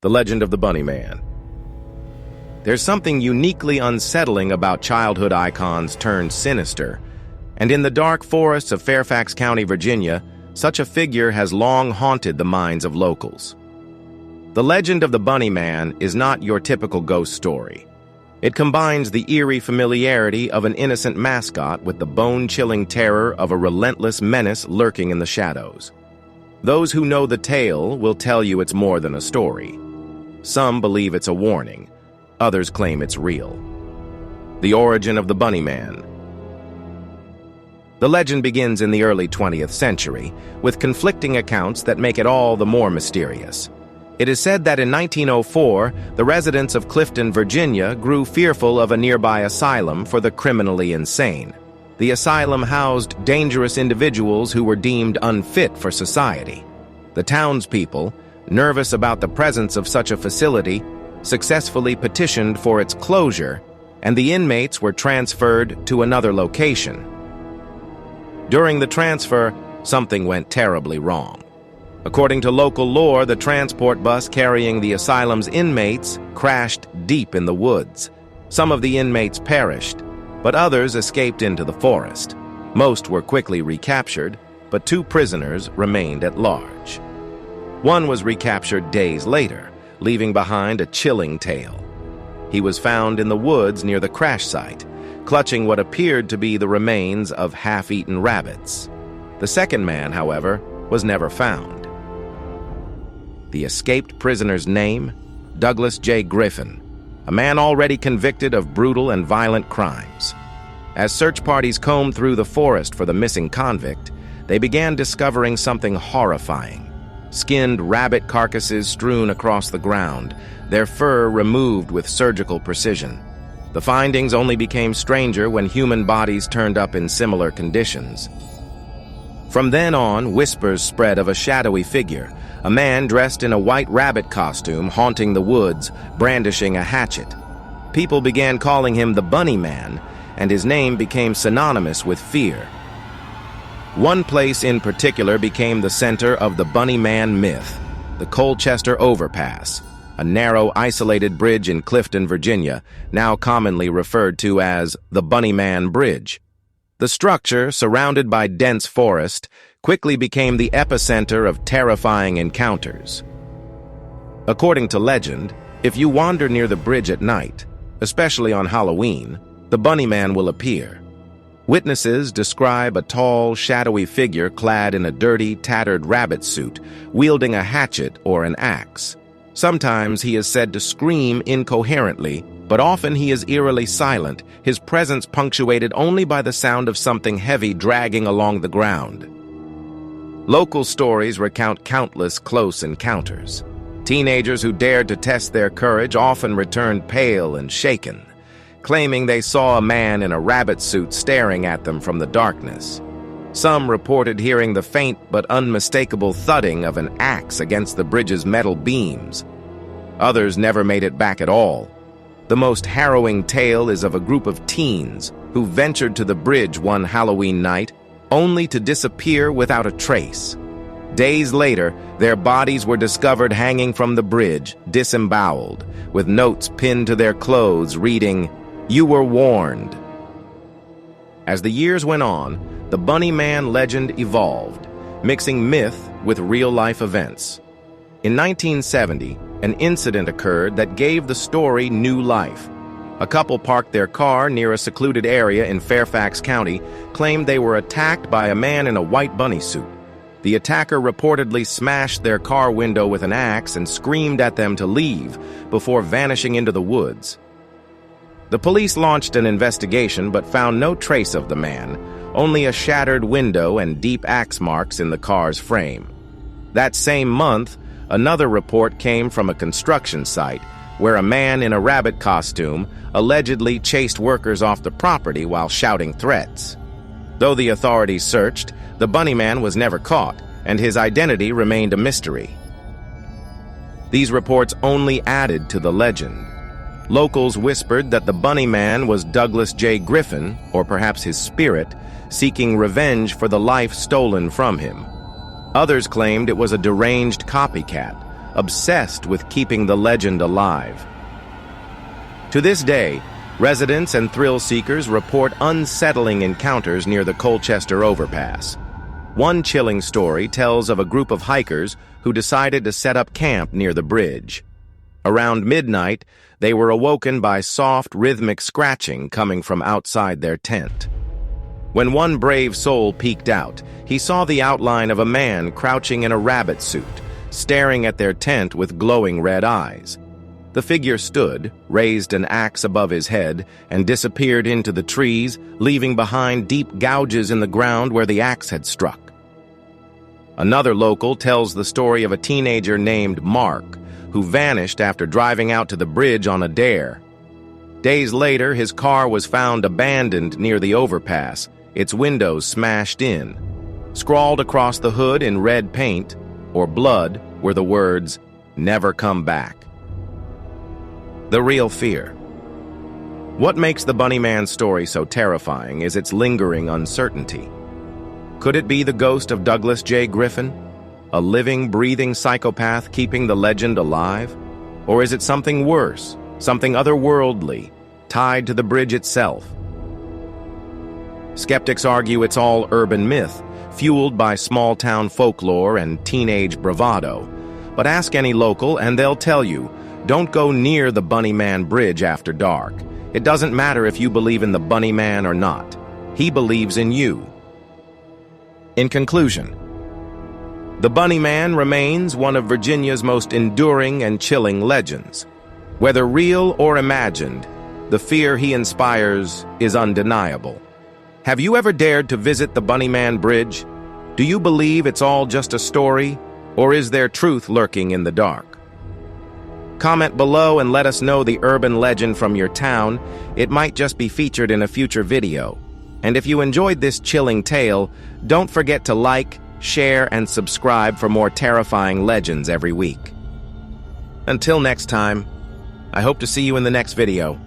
The legend of the Bunny Man. There's something uniquely unsettling about childhood icons turned sinister, and in the dark forests of Fairfax County, Virginia, such a figure has long haunted the minds of locals. The legend of the Bunny Man is not your typical ghost story. It combines the eerie familiarity of an innocent mascot with the bone-chilling terror of a relentless menace lurking in the shadows. Those who know the tale will tell you it's more than a story. Some believe it's a warning. Others claim it's real. The origin of the Bunny Man. The legend begins in the early 20th century, with conflicting accounts that make it all the more mysterious. It is said that in 1904, the residents of Clifton, Virginia, grew fearful of a nearby asylum for the criminally insane. The asylum housed dangerous individuals who were deemed unfit for society. The townspeople, nervous about the presence of such a facility, successfully petitioned for its closure, and the inmates were transferred to another location. During the transfer, something went terribly wrong. According to local lore, the transport bus carrying the asylum's inmates crashed deep in the woods. Some of the inmates perished, but others escaped into the forest. Most were quickly recaptured, but 2 prisoners remained at large. One was recaptured days later, leaving behind a chilling tale. He was found in the woods near the crash site, clutching what appeared to be the remains of half-eaten rabbits. The second man, however, was never found. The escaped prisoner's name? Douglas J. Griffin, a man already convicted of brutal and violent crimes. As search parties combed through the forest for the missing convict, they began discovering something horrifying. Skinned rabbit carcasses strewn across the ground, their fur removed with surgical precision. The findings only became stranger when human bodies turned up in similar conditions. From then on, whispers spread of a shadowy figure, a man dressed in a white rabbit costume haunting the woods, brandishing a hatchet. People began calling him the Bunny Man, and his name became synonymous with fear. One place in particular became the center of the Bunny Man myth, the Colchester Overpass, a narrow, isolated bridge in Clifton, Virginia, now commonly referred to as the Bunny Man Bridge. The structure, surrounded by dense forest, quickly became the epicenter of terrifying encounters. According to legend, if you wander near the bridge at night, especially on Halloween, the Bunny Man will appear. Witnesses describe a tall, shadowy figure clad in a dirty, tattered rabbit suit, wielding a hatchet or an axe. Sometimes he is said to scream incoherently, but often he is eerily silent, his presence punctuated only by the sound of something heavy dragging along the ground. Local stories recount countless close encounters. Teenagers who dared to test their courage often returned pale and shaken, claiming they saw a man in a rabbit suit staring at them from the darkness. Some reported hearing the faint but unmistakable thudding of an axe against the bridge's metal beams. Others never made it back at all. The most harrowing tale is of a group of teens who ventured to the bridge one Halloween night only to disappear without a trace. Days later, their bodies were discovered hanging from the bridge, disemboweled, with notes pinned to their clothes reading, "You were warned." As the years went on, the Bunny Man legend evolved, mixing myth with real-life events. In 1970, an incident occurred that gave the story new life. A couple parked their car near a secluded area in Fairfax County, claimed they were attacked by a man in a white bunny suit. The attacker reportedly smashed their car window with an axe and screamed at them to leave before vanishing into the woods. The police launched an investigation but found no trace of the man, only a shattered window and deep axe marks in the car's frame. That same month, another report came from a construction site where a man in a rabbit costume allegedly chased workers off the property while shouting threats. Though the authorities searched, the Bunny Man was never caught, and his identity remained a mystery. These reports only added to the legend. Locals whispered that the Bunny Man was Douglas J. Griffin, or perhaps his spirit, seeking revenge for the life stolen from him. Others claimed it was a deranged copycat, obsessed with keeping the legend alive. To this day, residents and thrill seekers report unsettling encounters near the Colchester overpass. One chilling story tells of a group of hikers who decided to set up camp near the bridge. Around midnight, they were awoken by soft, rhythmic scratching coming from outside their tent. When one brave soul peeked out, he saw the outline of a man crouching in a rabbit suit, staring at their tent with glowing red eyes. The figure stood, raised an axe above his head, and disappeared into the trees, leaving behind deep gouges in the ground where the axe had struck. Another local tells the story of a teenager named Mark, who vanished after driving out to the bridge on a dare. Days later, his car was found abandoned near the overpass, its windows smashed in. Scrawled across the hood in red paint, or blood, were the words, "Never come back." The real fear. What makes the Bunnyman story so terrifying is its lingering uncertainty. Could it be the ghost of Douglas J. Griffin? A living, breathing psychopath keeping the legend alive? Or is it something worse, something otherworldly, tied to the bridge itself? Skeptics argue it's all urban myth, fueled by small-town folklore and teenage bravado. But ask any local and they'll tell you, don't go near the Bunnyman Bridge after dark. It doesn't matter if you believe in the Bunnyman or not. He believes in you. In conclusion, the Bunnyman remains one of Virginia's most enduring and chilling legends. Whether real or imagined, the fear he inspires is undeniable. Have you ever dared to visit the Bunnyman Bridge? Do you believe it's all just a story, or is there truth lurking in the dark? Comment below and let us know the urban legend from your town. It might just be featured in a future video. And if you enjoyed this chilling tale, don't forget to like, share, and subscribe for more terrifying legends every week. Until next time, I hope to see you in the next video.